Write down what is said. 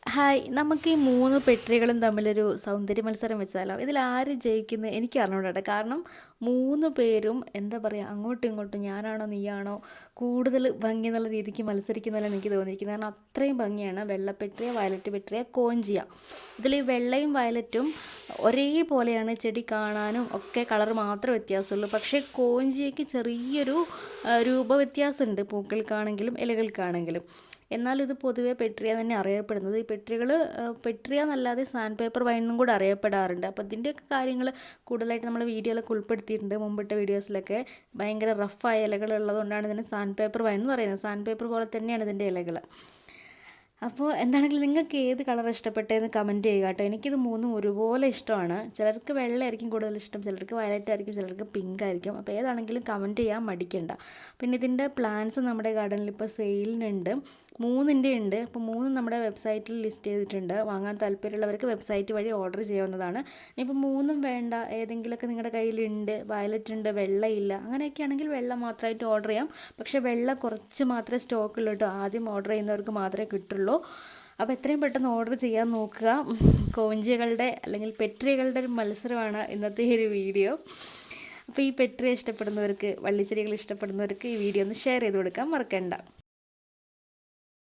Hi, നമുക്ക് ഈ 3 പെട്രികളും തമ്മിലൊരു സൗന്ദര്യ മത്സരം വെച്ചാലോ? ഇതിലാര് ജയിക്കുന്ന് എനിക്ക് അറിഞ്ഞൂടാ. കാരണം 3 പേരും എന്താ പറയുക, അങ്ങോട്ടും ഇങ്ങോട്ടും ഞാനാണോ നീയാണോ കൂടുതൽ ഭംഗി എന്നുള്ള രീതിക്ക് മത്സരിക്കുന്നതല്ലാണ് എനിക്ക് തോന്നിയിരിക്കുന്നത്. കാരണം അത്രയും ഭംഗിയാണ്. വെള്ളപ്പെട്രിയ, വയലറ്റ് പെട്രിയ, കോഞ്ചിയ. ഇതിൽ ഈ വെള്ളയും വയലറ്റും ഒരേപോലെയാണ്, ചെടി കാണാനും ഒക്കെ കളർ മാത്രമേ വ്യത്യാസമുള്ളൂ. പക്ഷേ കോഞ്ചിയയ്ക്ക് ചെറിയൊരു രൂപവ്യത്യാസമുണ്ട്, പൂക്കൾക്കാണെങ്കിലും ഇലകൾക്കാണെങ്കിലും. എന്നാലും ഇത് പൊതുവേ പെട്രിയ തന്നെ അറിയപ്പെടുന്നത്. ഈ പെട്രികൾ പെട്രിയ എന്നല്ലാതെ സാൻഡ് പേപ്പർ വൈൻ എന്നും കൂടെ അറിയപ്പെടാറുണ്ട്. അപ്പോൾ ഇതിൻ്റെയൊക്കെ കാര്യങ്ങൾ കൂടുതലായിട്ട് നമ്മൾ വീഡിയോയിലൊക്കെ ഉൾപ്പെടുത്തിയിട്ടുണ്ട്. മുമ്പിട്ട വീഡിയോസിലൊക്കെ ഭയങ്കര റഫായ ഇലകൾ ഉള്ളതുകൊണ്ടാണ് ഇതിന് സാൻഡ് പേപ്പർ വൈൻ എന്ന് പറയുന്നത്. സാൻഡ് പേപ്പർ പോലെ തന്നെയാണ് ഇതിൻ്റെ ഇലകൾ. അപ്പോൾ എന്താണെങ്കിലും നിങ്ങൾക്ക് ഏത് കളർ ഇഷ്ടപ്പെട്ടതെന്ന് കമൻറ്റ് ചെയ്യുക കേട്ടോ. എനിക്കിത് മൂന്നും ഒരുപോലെ ഇഷ്ടമാണ്. ചിലർക്ക് വെള്ളയായിരിക്കും കൂടുതൽ ഇഷ്ടം, ചിലർക്ക് വയലറ്റ് ആയിരിക്കും, ചിലർക്ക് പിങ്ക് ആയിരിക്കും. അപ്പോൾ ഏതാണെങ്കിലും കമൻറ്റ് ചെയ്യാൻ മടിക്കണ്ട. പിന്നെ ഇതിൻ്റെ പ്ലാൻസ് നമ്മുടെ ഗാർഡനിൽ ഇപ്പോൾ സെയിലിനുണ്ട്. 3ൻ്റെ ഉണ്ട്. അപ്പോൾ 3 നമ്മുടെ വെബ്സൈറ്റിൽ ലിസ്റ്റ് ചെയ്തിട്ടുണ്ട്. വാങ്ങാൻ താല്പര്യമുള്ളവർക്ക് വെബ്സൈറ്റ് വഴി ഓർഡർ ചെയ്യാവുന്നതാണ്. ഇനിയിപ്പോൾ 3ഉം വേണ്ട, ഏതെങ്കിലുമൊക്കെ നിങ്ങളുടെ കയ്യിലുണ്ട്, വയലറ്റ് ഉണ്ട്, വെള്ളയില്ല, അങ്ങനെയൊക്കെ ആണെങ്കിൽ വെള്ള മാത്രമായിട്ട് ഓർഡർ ചെയ്യാം. പക്ഷേ വെള്ള കുറച്ച് മാത്രമേ സ്റ്റോക്കുള്ളൂ കേട്ടോ. ആദ്യം ഓർഡർ ചെയ്യുന്നവർക്ക് മാത്രമേ കിട്ടുള്ളൂ. അപ്പോൾ എത്രയും പെട്ടെന്ന് ഓർഡർ ചെയ്യാൻ നോക്കുക. കോഞ്ചികളുടെ അല്ലെങ്കിൽ പെട്രികളുടെ ഒരു മത്സരമാണ് ഇന്നത്തെ ഈ ഒരു വീഡിയോ. അപ്പോൾ ഈ പെട്രിയ ഇഷ്ടപ്പെടുന്നവർക്ക്, വള്ളിച്ചെടികൾ ഇഷ്ടപ്പെടുന്നവർക്ക് ഈ വീഡിയോ ഒന്ന് ഷെയർ ചെയ്ത് കൊടുക്കാൻ മറക്കണ്ട.